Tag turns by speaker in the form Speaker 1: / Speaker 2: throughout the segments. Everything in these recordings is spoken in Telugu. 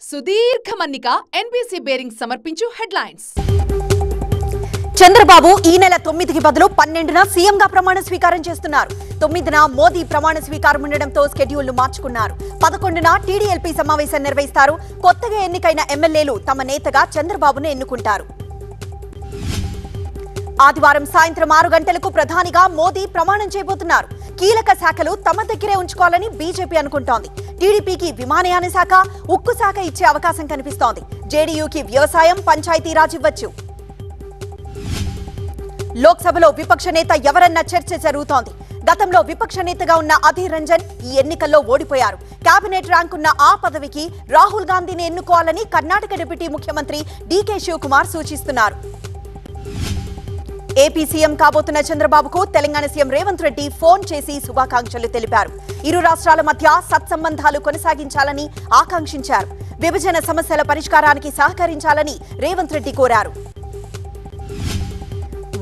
Speaker 1: సుదీర్ఘ మన్నిక ఎన్బీసీ బేరింగ్ సమర్పించు హెడ్లైన్స్.
Speaker 2: చంద్రబాబు ఈ నెల 9కి బదులు 12న సీఎంగా ప్రమాణ స్వీకారం చేస్తున్నారు. 9న మోదీ ప్రమాణ స్వీకారం ఉండడంతో స్కెడ్యూల్ను మార్చుకున్నారు. 11న టీడీఎల్పీ సమావేశం నిర్వహిస్తారు. కొత్తగా ఎన్నికైన ఎమ్మెల్యేలు తమ నేతగా చంద్రబాబును ఎన్నుకుంటారు. ఆదివారం సాయంత్రం 6 గంటలకు ప్రధానిగా మోదీ ప్రమాణం చేయబోతున్నారు. కీలక శాఖలు తమ దగ్గరే ఉంచుకోవాలని బీజేపీ అనుకుంటోంది. టీడీపీకి విమానయాన శాఖ, ఉక్కు శాఖ ఇచ్చే అవకాశం కనిపిస్తోంది. జేడీయూకి వ్యవసాయం, పంచాయతీరాజ్ ఇవ్వచ్చు. లోక్సభలో విపక్ష నేత ఎవరన్న చర్చ జరుగుతోంది. గతంలో విపక్ష నేతగా ఉన్న అధీర్ రంజన్ ఈ ఎన్నికల్లో ఓడిపోయారు. కేబినెట్ ర్యాంకున్న ఆ పదవికి రాహుల్ గాంధీని ఎన్నుకోవాలని కర్ణాటక డిప్యూటీ ముఖ్యమంత్రి డీకే శివకుమార్ సూచిస్తున్నారు. ఏపీ సీఎం కాబోతున్న చంద్రబాబుకు తెలంగాణ సీఎం రేవంత్ రెడ్డి ఫోన్ చేసి శుభాకాంక్షలు తెలిపారు. ఇరు రాష్ట్రాల మధ్య సత్సంబంధాలు కొనసాగించాలని ఆకాంక్షించారు. విభజన సమస్యల పరిష్కారానికి సహకరించాలని రేవంత్ రెడ్డి కోరారు.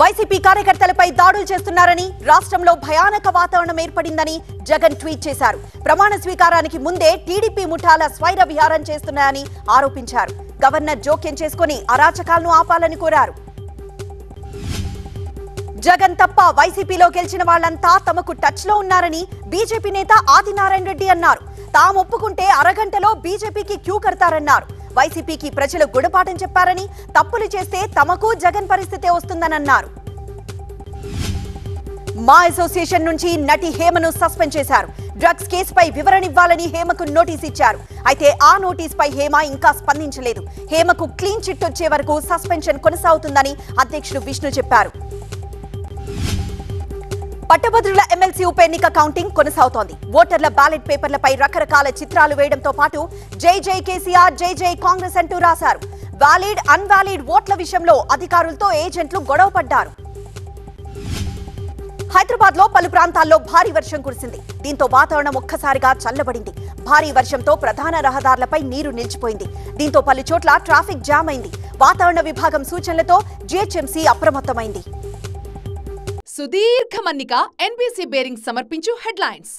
Speaker 2: వైసీపీ కార్యకర్తలపై దాడులు చేస్తున్నారని, రాష్ట్రంలో భయానక వాతావరణం ఏర్పడిందని జగన్ ట్వీట్ చేశారు. ప్రమాణ స్వీకారానికి ముందే టీడీపీ ముఠాల స్వైర విహారం చేస్తున్నాయని ఆరోపించారు. గవర్నర్ జోక్యం చేసుకుని అరాచకాలను ఆపాలని కోరారు. జగన్ తప్ప వైసీపీలో గెలిచిన వాళ్లంతా తమకు టచ్ లో ఉన్నారని బీజేపీ నేత ఆదినారాయణ రెడ్డి అన్నారు. తాము ఒప్పుకుంటే అరగంటలో బీజేపీకి క్యూ కడతారన్నారు. వైసీపీకి ప్రజలు గుణపాఠం చెప్పారని, తప్పులు చేస్తే తమకు జగన్ పరిస్థితే వస్తుందన్నారు. మా అసోసియేషన్ నుంచి నటి హేమను సస్పెండ్ చేశారు. డ్రగ్స్ కేసుపై వివరణ ఇవ్వాలని హేమకు నోటీస్ ఇచ్చారు. అయితే ఆ నోటీస్ పై హేమ ఇంకా స్పందించలేదు. హేమకు క్లీన్ చిట్ వచ్చే వరకు సస్పెన్షన్ కొనసాగుతుందని అధ్యక్షుడు విష్ణు చెప్పారు. పట్టభద్రుల ఎమ్మెల్సీ ఉప ఎన్నిక కౌంటింగ్ కొనసాగుతోంది. ఓటర్ల బ్యాలెట్ పేపర్లపై రకరకాల చిత్రాలు వేయడంతో పాటు జై జై కేసీఆర్, జై జై కాంగ్రెస్ అంటూ రాశారు. వ్యాలిడ్, అన్వాలిడ్ ఓట్ల విషయంలో అధికారులతో ఏజెంట్లు గొడవ పడ్డారు. హైదరాబాద్ లో పలు ప్రాంతాల్లో భారీ వర్షం కురిసింది. దీంతో వాతావరణం ఒక్కసారిగా చల్లబడింది. భారీ వర్షంతో ప్రధాన రహదారులపై నీరు నిలిచిపోయింది. దీంతో పలు చోట్ల ట్రాఫిక్ జామ్ అయింది. వాతావరణ విభాగం సూచనలతో జీహెచ్ఎంసీ అప్రమత్తమైంది.
Speaker 1: సుదీర్ఘ మన్నిక ఎన్బీసీ బేరింగ్ సమర్పించు హెడ్లైన్స్.